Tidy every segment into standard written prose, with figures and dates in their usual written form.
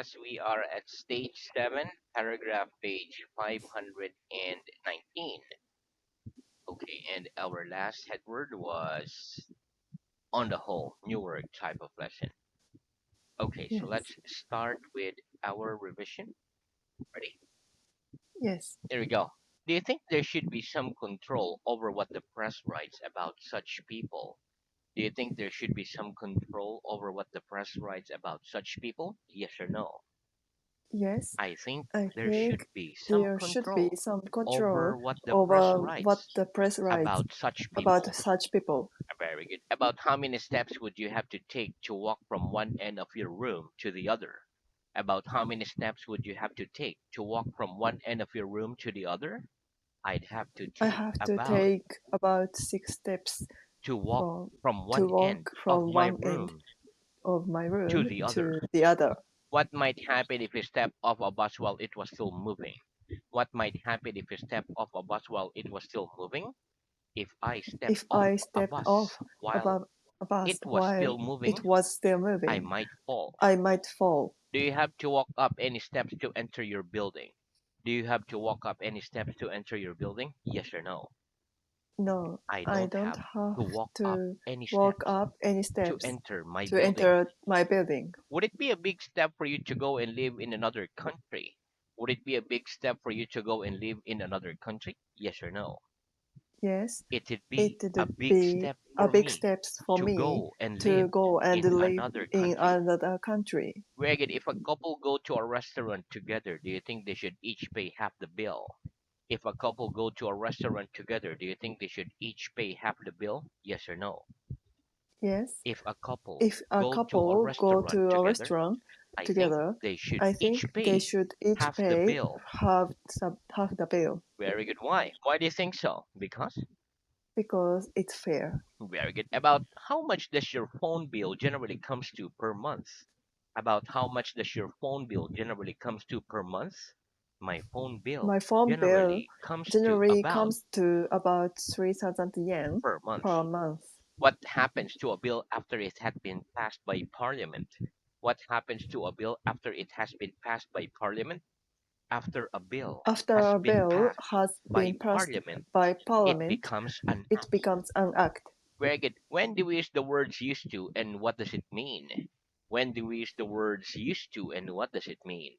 guess we are at stage 7, paragraph page 519. Okay, and our last head word was on the whole, newer type of lesson. Okay, so Yes. let's start with our revision. Ready? Yes. There we go. Do you think there should be some control over what the press writes about such people? Do you think there should be some control over what the press writes about such people? Yes or no? Yes. I think I there should think be some there should be control some over control what the press over what writes the press writes about such about people. such people. Very good. About how many steps would you have to take to walk from one end of your room to the other? About how many steps would you have to take to walk from one end of your room to the other? I'd have to I take have to about take about 6 steps to walk from from to one walk end of from my one end room of my to room the to other. the other. What might happen if you step off a bus while it was still moving? What might happen if you step off a bus while it was still moving? If I step If off I a stepped bus off while above a bus it was while still moving, it was still I moving, might fall. I might fall. Do you have to walk up any steps to enter your building? Do you have to walk up any steps to enter your building? Yes or no? No, I I don't don't have have to walk up to any walk steps up any to steps enter my to building. enter my building. Would it be a big step for you to go and live in another country? Would it be a big step for you to go and live in another country? Yes or no? Yes, It'd it be a would big be step a for big me steps for to me go and to live go and in live another in country. another country. Whereas if a couple go to a restaurant together, do you think they should each pay half the bill? If a couple go to a restaurant together, do you think they should each pay half the bill? Yes or no? Yes, If a couple if a go to a couple go restaurant to a together, restaurant I think together, they should I each think they pay should each half the pay bill. half the bill Very good. Why? Why do you think so? Because? because it's fair. Very good. About how much does your phone bill generally comes to per month? About how much does your phone bill generally comes to per month? My phone bill My phone bill generally comes to generally about comes to about 3,000 yen per month. per month. What happens to a bill after it had been passed by Parliament? What happens to a bill after it has been passed by Parliament? After a bill After has a been bill passed has by been passed Parliament, by it Parliament, becomes an it act. becomes an act. Very good. When do we use the words used to and what does it mean? When do we use the words used to and what does it mean?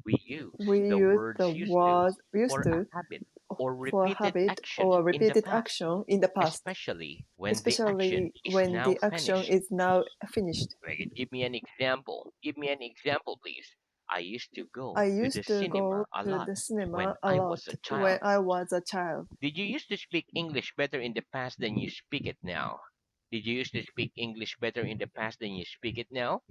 We use We the use the words used to word used for a to habit or for a repeated habit action or in the repeated past, action in the past, especially when the action especially is when now the action finished. is now finished. Very good. Give me an example. Give me an example, please. I used to I go to the used to cinema go a to lot the when cinema a I lot was a when child. I was a child. Did you used to speak English better in the past than you speak it now? Did you used to speak English better in the past than you speak it now?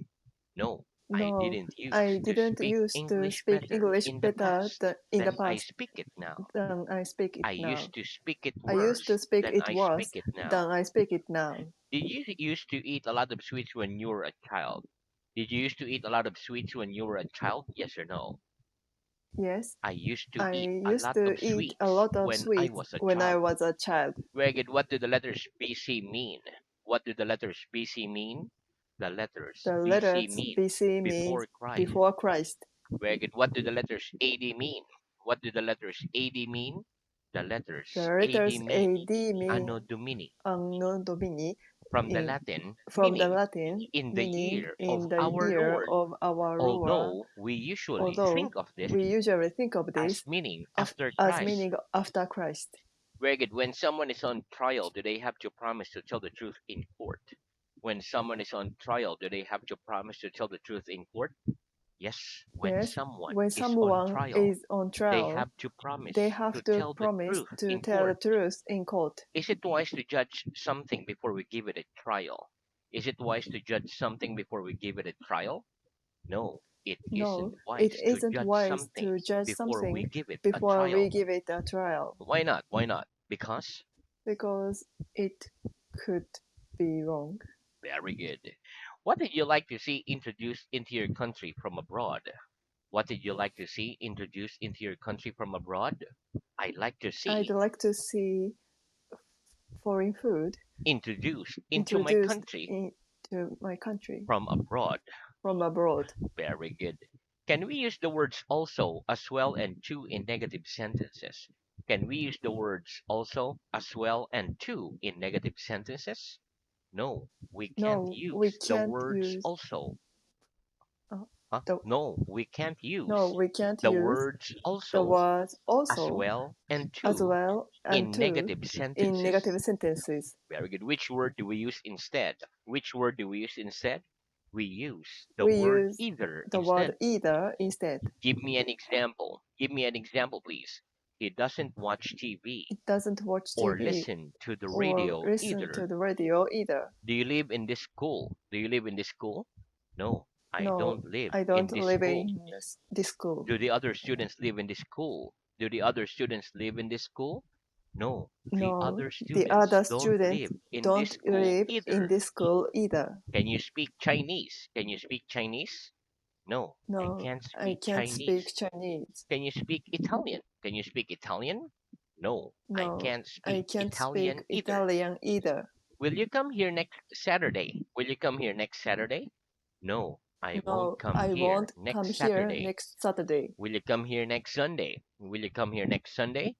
No, I No, didn't I used to didn't speak used to English speak better English in the better past in the than I past speak it now. than I speak it I now. used to speak it I used to worse speak than it I worse speak it now. than I speak it now. Did you used to eat a lot of sweets when you were a child? Did you used to eat a lot of sweets when you were a child? Yes or no? Yes, I used to I eat a used lot to of eat a sweets lot of when I sweets was a when I child. was a child. Very good. What do the letters BC mean? What do the letters BC mean? The letters The BC letters mean BC means before Christ. before Christ. Very good. What do the letters AD mean? What do the letters AD mean? The The letters AD letters mean AD mean Anno Domini, Anno Domini from the in Latin, from the meaning Latin in the meaning year of in the our year Lord, of our Lord, although we usually although think of this we usually think of as this meaning after as Christ. meaning after Christ. Very good. When someone is on trial, do they have to promise to tell the truth in court? When someone is on trial, do they have to promise to tell the truth in court? Yes. When Yes, someone when is on someone trial, is on they trial, have to they promise to have to tell the promise truth to in tell the court. truth in court. Is it wise to judge something before we give it a trial? Is it wise to judge something before we give it a trial? No, it isn't No, it wise to isn't judge wise something to judge before we something give it a before we trial. give it a trial Why not? Why not? Because? because it could be wrong. Very good. What did you like to see introduced into your country from abroad? What did you like to see introduced into your country from abroad? I like to I'd see like to see foreign food introduced into my introduced country into my country from abroad. from abroad. Very good. Can we use the words also, as well, and to in negative sentences? Can we use the words also, as well, and to in negative sentences? No, we can't No, we use the can't words use. also. Uh, Huh? the No, we can't no, use we can't the use words the also, words as also, well, and as to well, and in to negative in sentences. negative sentences. Very good. Which word do we use instead? Which word do we use instead? We use the We word use either the word instead. either instead. Give me an example. Give me an example, please. He doesn't watch TV It doesn't watch or TV listen to the or radio listen to either. the radio either. Do you live in this school? Do you live in this school? No, I No, don't live I in don't this live school. in this school. Do the other students live in this school? Do the other students live in this school? No, the No, other the students other don't students live in this don't school live in either. this school either. Can you speak Chinese? Can you speak Chinese? No, I No, can't I speak can't speak Chinese. Chinese. Can you speak Italian? Can you speak Italian? No, I No, can't I speak can't speak Italian either. Italian either. Will you come here next Saturday? Will you come here next Saturday? No, I won't No, come I here won't come next here Saturday. next Saturday. Will you come here next Sunday? Will you come here next Sunday?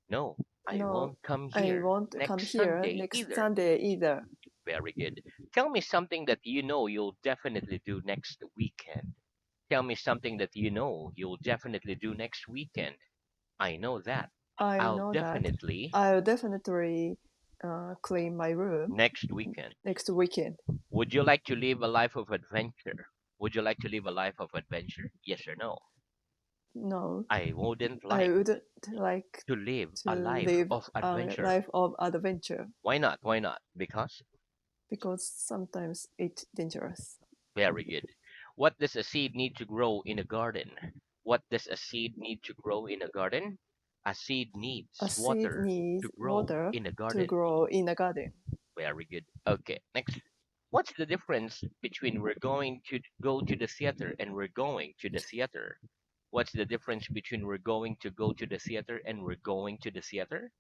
No, I No, won't come I here won't come next here Sunday next either. Sunday either. Very good. Tell me something that you know you'll definitely do next weekend. Tell me something that you know you'll definitely do next weekend. I know that. I I'll know that definitely I'll definitely clean my room next weekend. next weekend. Would you like to live a life of adventure? Would you like to live a life of adventure? Yes or no? No, I wouldn't I like wouldn't like to live to a life live of a adventure. life of adventure Why not? Why not? Because because sometimes it's dangerous. very good. What does a seed need to grow in a garden? What does a seed need to grow in a garden? A seed A needs seed water needs to grow water in a to garden. grow in a garden. Very good. Okay, next. What's the difference between we're going to go to the theater and we're going to the theater? What's the difference between we're going to go to the theater and we're going to the theater?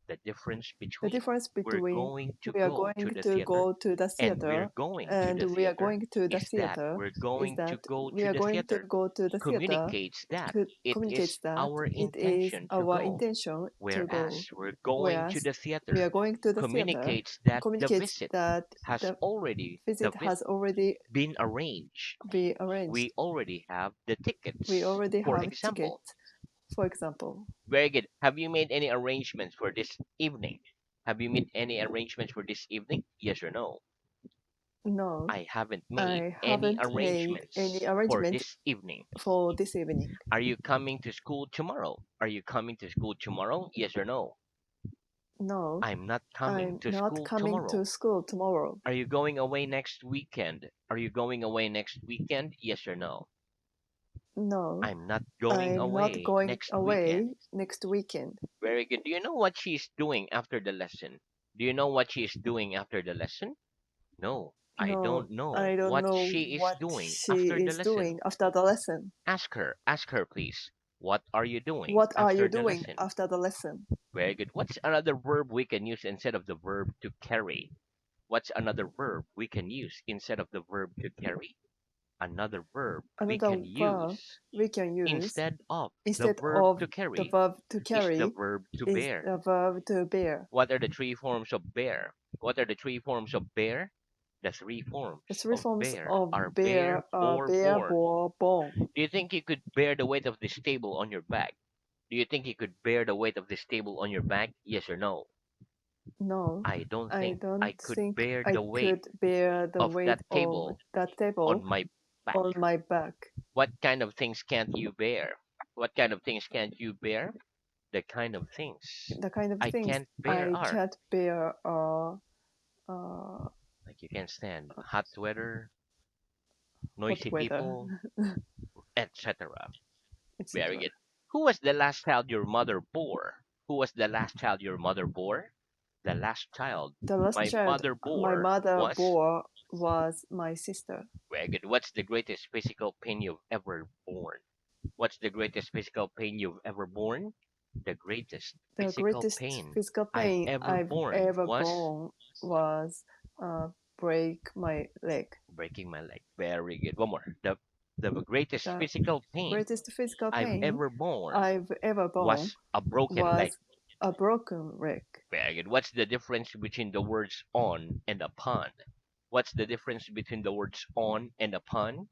The difference The between difference we're between going to we are go going to the to theater go to the and we're theater going to and the we are theater going to the is that theater we're is going to that go we to are the going to theater go to the theater communicates that it is communicates that our it is intention to our go, intention to go, whereas we're going to whereas the we theater are going to the theater communicates that the communicates visit that has the already visit has already been arranged. been arranged. We already have the We tickets. already For have example, tickets, for example. very good. Have you made any arrangements for this evening? Have you made any arrangements for this evening? Yes or no? No, I haven't made I any haven't made any arrangements for arrangement this evening. for this evening. Are you coming to school tomorrow? Are you coming to school tomorrow? Yes or no? No, I'm not coming I'm to not school coming tomorrow. to school tomorrow. Are you going away next weekend? Are you going away next weekend? Yes or no? No, I'm not going I'm not away going next weekend. away next weekend. Very good. Do you know what she's doing after the lesson? Do you know what she's doing after the lesson? No, I No, don't know I don't what know she is what doing she after the is lesson. doing after the lesson. Ask her, please. What are you doing What are you after the doing lesson? after the lesson? Very good. What's another verb we can use instead of the verb to carry? What's another verb we can use instead of the verb to carry? Another verb we can Another verb use we can use instead of the instead verb of to the carry verb to is the carry verb to is bear. the verb to bear. What are the three forms of bear? What are the three forms of bear? The three The forms three of forms bear of are bear, bear are bore, bear, born. boar, born. Do you think you could bear the weight of this table on your back? Do you think you could bear the weight of this table on your back? Yes or no? No, I don't I think don't I could think bear I the weight could bear the of weight that of table that on table my back. on my back. What kind of things can't you bear? What kind of things can't you bear? The kind of things The kind of I things can't bear I are can't bear are uh, like you can't stand hot weather, hot noisy weather, people, etc. Very etc. good. Who was the last child your mother bore? Who was the last child your mother bore? The last child The last my child mother my bore mother was bore was my sister. very good. What's the greatest physical pain you've ever borne? What's the greatest physical pain you've ever borne? The greatest The physical greatest pain physical I've pain ever I've borne ever was borne was break my leg. breaking my leg. Very good. One more. The greatest The physical pain greatest physical I've pain ever borne I've ever borne was a broken leg. was a broken leg. Very good. What's the difference between the words on and upon? What's the difference between the words on and upon?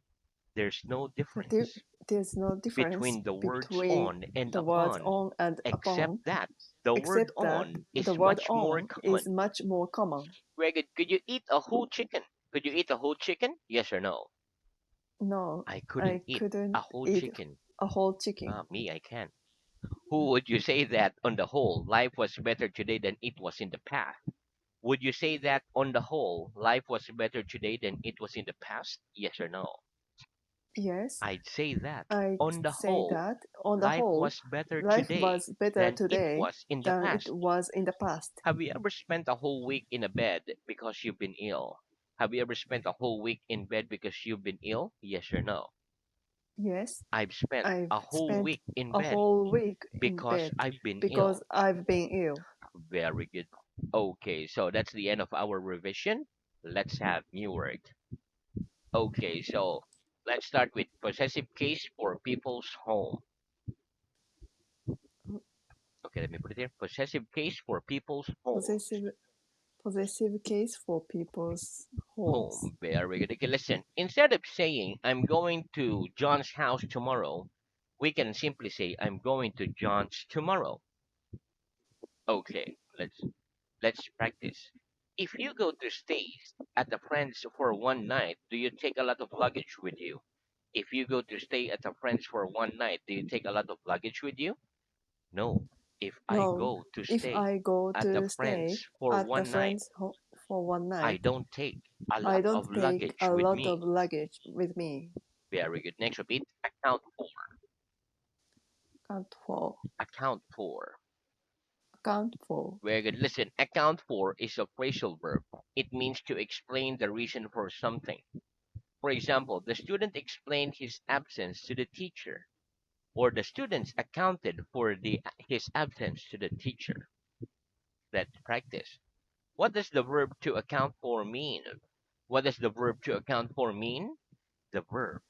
There's no The di- difference there's no difference between the words between on and the words upon, on and except upon, that the word except that on the is word much more on is common. much more common. Very good. Could you eat a whole chicken? Could you eat a whole chicken? Yes or no? No, I couldn't I eat a couldn't whole eat chicken. a whole chicken. Me, I can. Who would you say that on the whole, life was better today than it was in the past? Would you say that on the whole, life was better today than it was in the past? Yes or no? Yes, I'd say that I on the say whole, that on the life whole, was better life today was better than it today was in the than it past. was in the past. Have you ever spent a whole week in a bed because you've been ill? Have you ever spent a whole week in bed because you've been ill? Yes or no? Yes, I've spent I've a whole spent week in a bed whole week in because bed I've been because ill. I've been ill. Very good. Okay, so that's the end of our revision. Let's have new word. Okay, so let's start with possessive case for people's home. Okay, let me put it here. Possessive case for people's homes. Possessive possessive case for people's homes. Home. Very good. Okay, listen. Instead of saying I'm going to John's house tomorrow, we can simply say I'm going to John's tomorrow. Okay, let's practice. If you go to stay at a friend's for one night, do you take a lot of luggage with you? If you go to stay at a friend's for one night, do you take a lot of luggage with you? No. If I No, go to if stay I go at a to stay friend's for at the one night, friend's for one I night, don't take a I lot don't of take luggage a with lot me. of luggage with me. Very good. Next repeat. Account for. Account for. Account for. Account for. Very good. Listen, account for is a phrasal verb. It means to explain the reason for something. For example, the student explained his absence to the teacher, or the students accounted for his absence to the teacher. Let's practice. What does the verb to account for mean? What does the verb to account for mean? The verb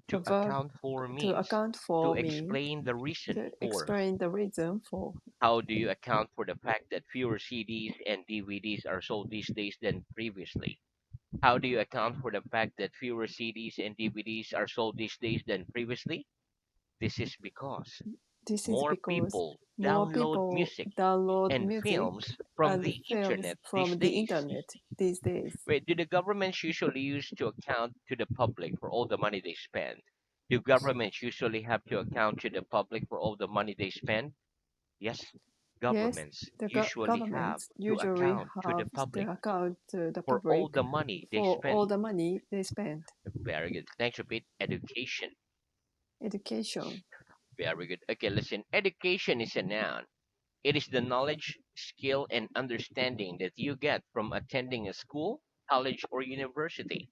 The to verb account for to means account to for means explain the reason to for. explain the reason for. How do you account for the fact that fewer CDs and DVDs are sold these days than previously? How do you account for the fact that fewer CDs and DVDs are sold these days than previously? This is because This is more because people more download people music download and music films from and the films internet these from the days. internet these days. Wait, do the governments usually use to account to the public for all the money they spend? Do governments usually have to account to the public for all the money they spend? Yes, Yes, governments the usually have governments to usually account to the have public to account to the for all public the money they for all spend. the money they spend. Very good. Next, repeat education. Education. Very good. Okay, listen. Education is a noun. It is the knowledge, skill, and understanding that you get from attending a school, college, or university.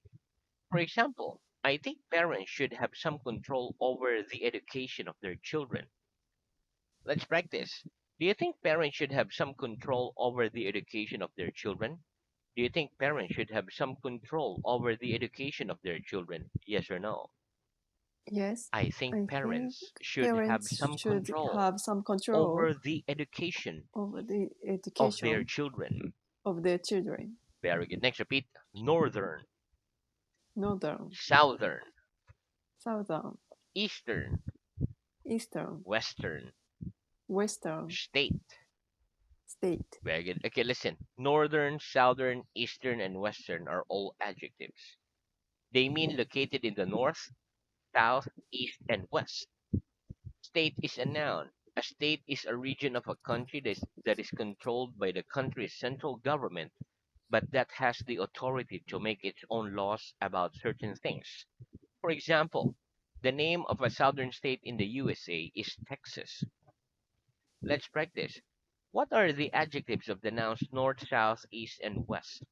For example, I think parents should have some control over the education of their children. Let's practice. Do you think parents should have some control over the education of their children? Do you think parents should have some control over the education of their children? Yes or no? Yes, I think I think parents should have parents some should control have some control over the education over the of their education children. of their children. Very good. Next, repeat. Northern, Northern, southern, southern, eastern, eastern, western, western, state. state. Very good. Okay, listen. Northern, southern, eastern, and western are all adjectives. They mean located in the north, south, east, and west. State is a noun. A state is a region of a country that is controlled by the country's central government, but that has the authority to make its own laws about certain things. For example, the name of a southern state in the USA is Texas. Let's practice. What are the adjectives of the nouns north, south, east, and west?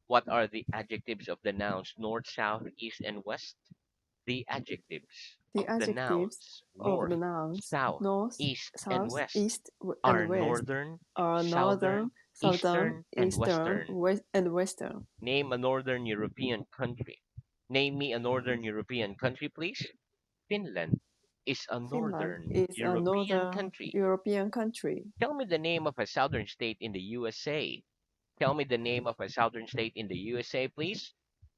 What are the adjectives of the nouns north, south, east, and west? The adjectives The of the adjectives nouns of north, the nouns south, north, east, and south, west east, are and west northern, are northern, southern, southern, eastern, and eastern, western. west, and western. Name a northern European country. Name me a northern European country, please. Finland is a Finland northern is a European northern country. European country. Tell me the name of a southern state in the USA. Tell me the name of a southern state in the USA, please.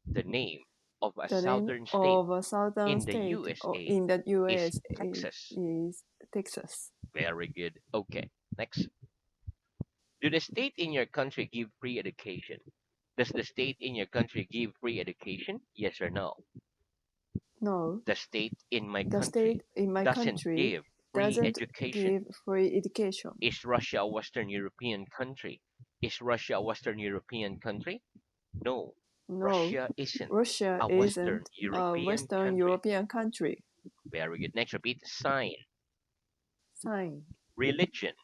The name of a The name southern state of a southern in the state USA in the is US Texas. is Texas. Very good. Okay, next. Do the state in your country give free education? Does the state in your country give free education? Yes or no? No, The state in my the country state in my doesn't country give free doesn't education. give free education. Is Russia a Western European country? Is Russia a Western European country? No, No, Russia isn't Russia a Western isn't a European Western country. European country. Very good. Next, repeat. Sign. Sign, Religion.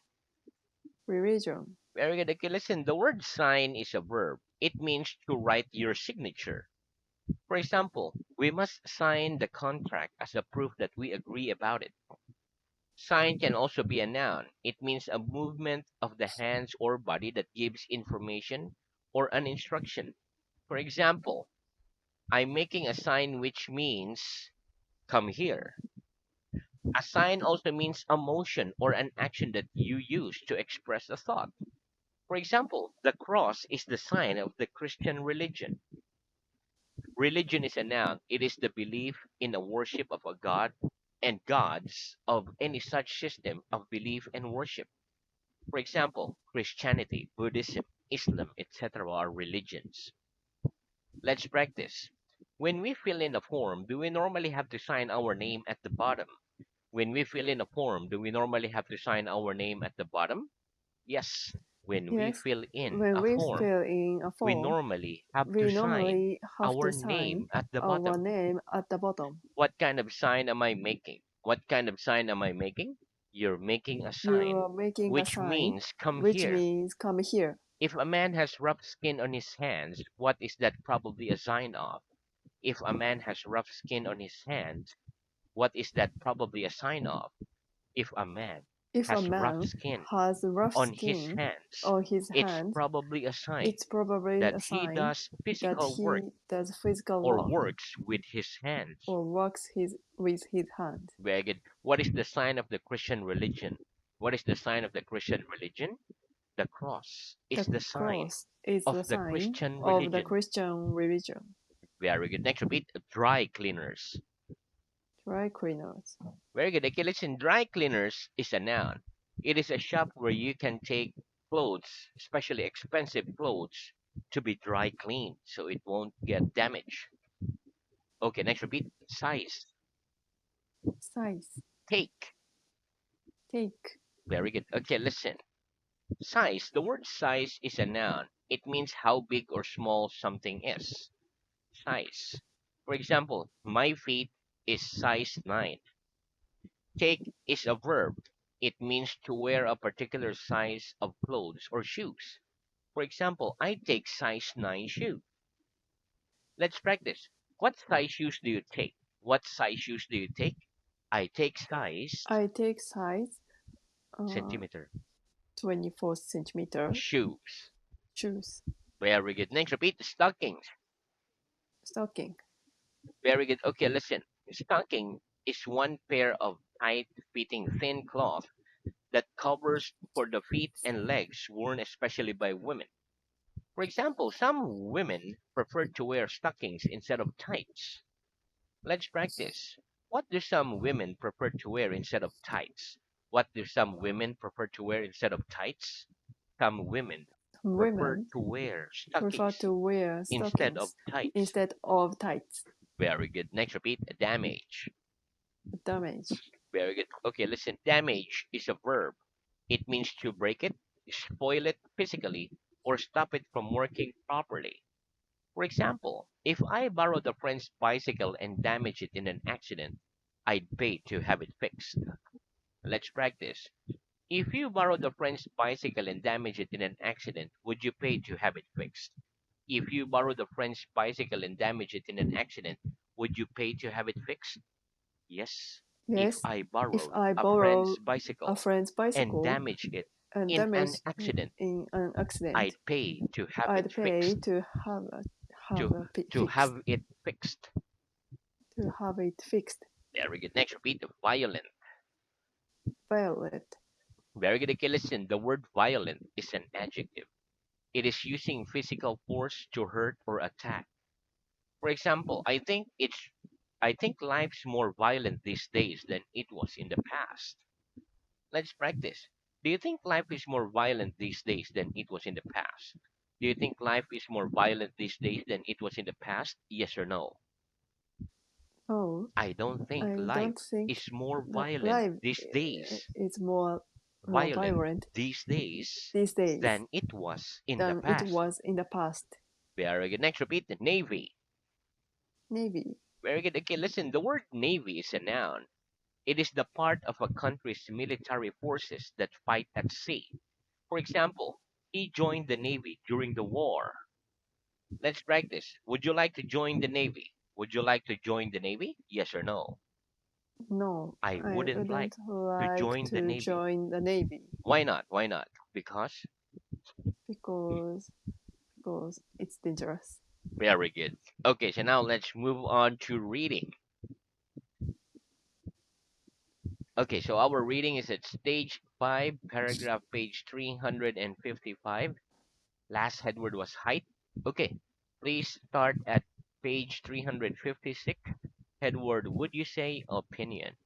religion. Very good. Okay, listen. The word sign is a verb. It means to write your signature. For example, we must sign the contract as a proof that we agree about it. Sign can also be a noun. It means a movement of the hands or body that gives information or an instruction. For example, I'm making a sign which means come here. A sign also means a motion or an action that you use to express a thought. For example, the cross is the sign of the Christian religion. Religion is a noun. It is the belief in a worship of a god and gods of any such system of belief and worship. For example, Christianity, Buddhism, Islam, etc. are religions. Let's practice. When we fill in a form, do we normally have to sign our name at the bottom? When we fill in a form, do we normally have to sign our name at the bottom? Yes. When we Yes, fill in when a we form, fill in a we form, normally have to we sign normally have our to sign name at the our bottom. name at the bottom. What kind of sign am I making? What kind of sign am I making? You're making a You sign, are making a which sign, means come which here. means come here. If a man has rough skin on his hands, what is that probably a sign of? If a man has rough skin on his hands, what is that probably a sign of? If a man If a has rough man skin has rough on his skin hands, on his it's hands, probably a sign it's probably that a he sign does that physical work he does physical or work works with his hands. or works with his hand. Very good. What is the sign of the Christian religion? What is the sign of the Christian religion? The cross is The the sign cross is of the the sign Christian of the religion. Christian religion. Very good. Next, repeat. Dry cleaners. Dry cleaners. Very good. Okay, listen. Dry cleaners is a noun. It is a shop where you can take clothes, especially expensive clothes, to be dry cleaned so it won't get damaged. Okay, next, repeat. Size. Size. Take. Take. Very good. Okay, listen. Size. The word size is a noun. It means how big or small something is. Size. For example, my feet is size 9. Take is a verb. It means to wear a particular size of clothes or shoes. For example, I take size 9 shoe. Let's practice. What size shoes do you take? What size shoes do you take? I take size I take size uh, centimeter 24 centimeter shoes. shoes. Very good. Next, repeat stockings. Stocking. Very good. Okay, listen. Stocking is one pair of tight fitting thin cloth that covers for the feet and legs worn especially by women. For example, some women prefer to wear stockings instead of tights. Let's practice. What do some women prefer to wear instead of tights? What do some women prefer to wear instead of tights? Some women prefer Women to wear prefer stockings to wear instead of stockings tights. instead of tights. Very good. Next, repeat damage. Damage. Very good. Okay, listen. Damage is a verb. It means to break it, spoil it physically, or stop it from working properly. For example, if I borrowed a friend's bicycle and damage it in an accident, I'd pay to have it fixed. Let's practice. If you borrowed a friend's bicycle and damage it in an accident, would you pay to have it fixed? If you borrowed a friend's bicycle and damage it in an accident, would you pay to have it fixed? Yes. If Yes, I if borrowed I a friend's borrow a bicycle friend's and bicycle damage it and in an damage accident, in an accident, I'd pay to have it I'd pay fixed. have To a to fixed have it fixed. to have it fixed. Very good. Next, repeat the violent. Violet. Very good. Okay, listen. The word violent is an adjective. It is using physical force to hurt or attack. For example, I think life's more violent these days than it was in the past. Let's practice. Do you think life is more violent these days than it was in the past? Do you think life is more violent these days than it was in the past? Yes or no? Oh, I don't think I life don't think is more that violent life these days, is more violent vibrant these days these days than it was in the than it past. was in the past. Very good. Next, repeat the Navy. Navy. Very good. Okay, listen. The word Navy is a noun. It is the part of a country's military forces that fight at sea. For example, he joined the Navy during the war. Let's practice. Would you like to join the Navy? Would you like to join the Navy? Yes or no? No, I I wouldn't like wouldn't to like join the to Navy. join the Navy Why not? Why not? Because because because it's dangerous. very good. Okay, so now let's move on to reading. Okay, so our reading is at stage 5, paragraph page 355. Last headword was height. Okay, please start at page 356. Headword, would you say opinion?